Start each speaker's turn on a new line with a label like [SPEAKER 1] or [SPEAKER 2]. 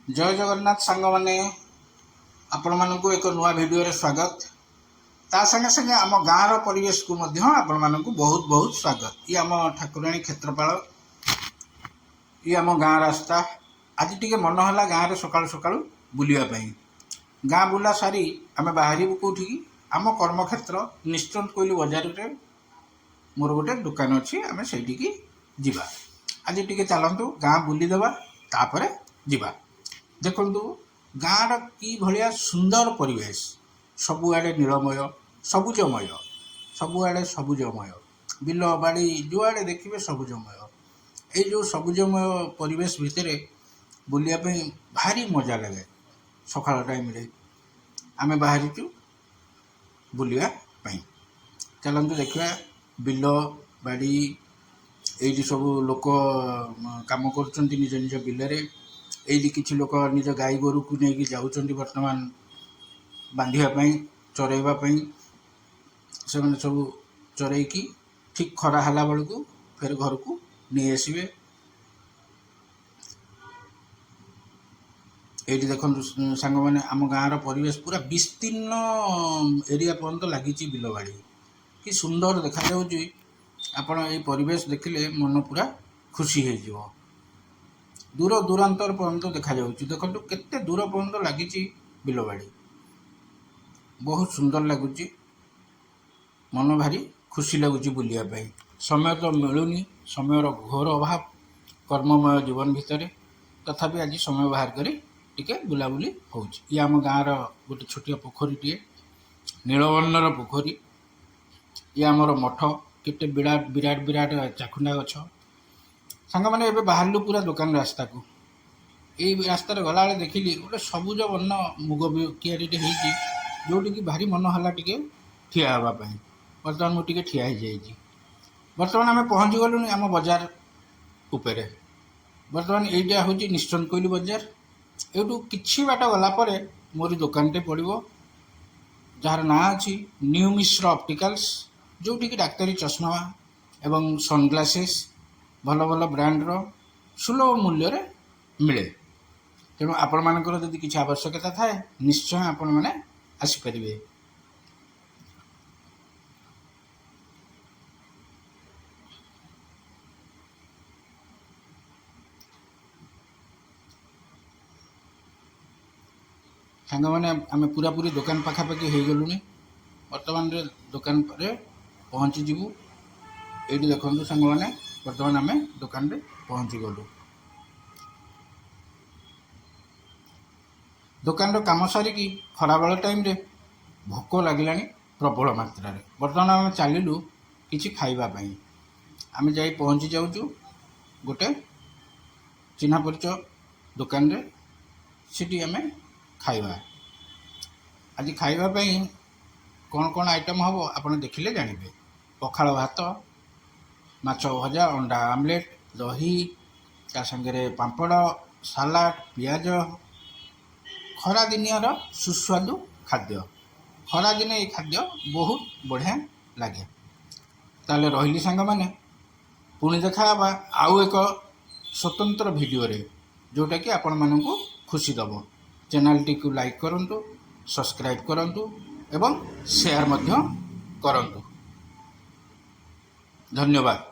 [SPEAKER 1] जय जगन्नाथ सांग मैंने आपण मानक एक नुआ भिडियो स्वागत ता संगे संगे आम गाँव परिवेश को आपण मानक बहुत बहुत स्वागत। ये आम ठाकुराणी क्षेत्रपाल ये आम गाँ रास्ता आज टी मन है गाँव सकाळु सकाळु बुलावाई गाँ बुला सारी आम बाहर कौटी आम कर्मक्षेत्र निश्चंत कोइली बजार में मोर गोटे दुकान अच्छी आम से जीवा आज टी चलतु गाँ बुलीदे तापर जीवा। देखु गाँव कि भाया सुंदर परिवेश सबुआड़े नीलमय सबुजमय सबुआड़े सबुजमय बिल बाड़ी जुआड़े देखिए सबुजमय ये जो सबुजमय परिवेश भितर बुलापी भारी मजा लगे। सकाळ टाइम रे आमे बाहरीचु बुलापी चलतु देखा बिल बाड़ी ये सब लोक काम कर निज निज बिलरे ये किसी लोक निज गाई गोरु को लेकिन जाऊँच बर्तमान बांधापी चरवाई से सब चरईकी ठीक खरा है बेलू फिर घर को नहीं आसबे। ये देखो सांग मैंने आम गाँव परिवेश पूरा विस्तीर्ण एरिया पर्यंत लगी बिल बाड़ी कि सुंदर देखा आपण ये परिवेश देखिले मन पूरा खुशी हो दूर दूरांतर पर्यंत देखा देखो केते दूर पर्यंत लगी बिलबाड़ी बहुत सुंदर लगुच मन भारी खुशी लगुच बुलापी समय तो मिलूनी समय घोर अभाव कर्ममय जीवन भितर तथापि आज समय बाहर करी टिके बुलाबुली हो। ये आम गाँव गोटे छोटिया पोखरीटे नीलवर्णर पोखरी ये आमर मठ केते विराट विराट विराट चाखुंडा गछ सांग मैंने एवं बाहर पूरा दुकान रास्ता को यही रास्तार गला देखिली गोटे सबुज वर्ण मुग कियारी जोटी कि भारी मन है टे ठिया हाँपाई बर्तमान मुझे ठिया हो जाइए। बर्तमान आम पहुँची गलुनी आम बजार उपरे बर्तमान यहीटा हूँ निश्चंत कोइली बजार एटू किछि बाट गलापर मोरी दुकानटे पड़ो जार ना अच्छी न्यू मिश्र ऑप्टिकल्स जोटी कि डाक्तरी चश्मा एवं सनग्लासेस भल भल ब्रांडर सुलभ मूल्य मिले। तेणु आपण मानकर जदि किसी आवश्यकता थाए निश्चय आपण मैंने आसीपारे। सांग मैंने आम पूरा पूरी दुकान पाखापाखि हो गलुनी बर्तमान दुकान पर पहुँची जीवु ये देखो सांग मैंने बर्तमान आम दुकान रे पहुँची गलु दुकान काम सारिकी खराबेल टाइम रे भोक लगिला प्रबल मात्रा रे बर्तमान आम चलू कि खावाई आम जा पहुँची जाऊँ गोटे चिन्ह परिचय दुकान रे सीटी आम खाइबा आज खाइबापी कौन कौन आइटम हम आपड़ देखिले जानिबे। पखाल भात माछ भजा अंडा आमलेट दही ता संगे पांपड़ सालाड पियाज खरा दिनियर सुस्वादु खाद्य खरा दिन ये खाद्य बहुत बढ़िया लगे। ताले रही सांग मैंने पुणी देखा आउ एक स्वतंत्र वीडियो रे जोटा कि आपण मानू खुशी दब। चैनल टी को लाइक करंतु सब्सक्राइब करंतु एवं शेयर मध्य करंतु। धन्यवाद।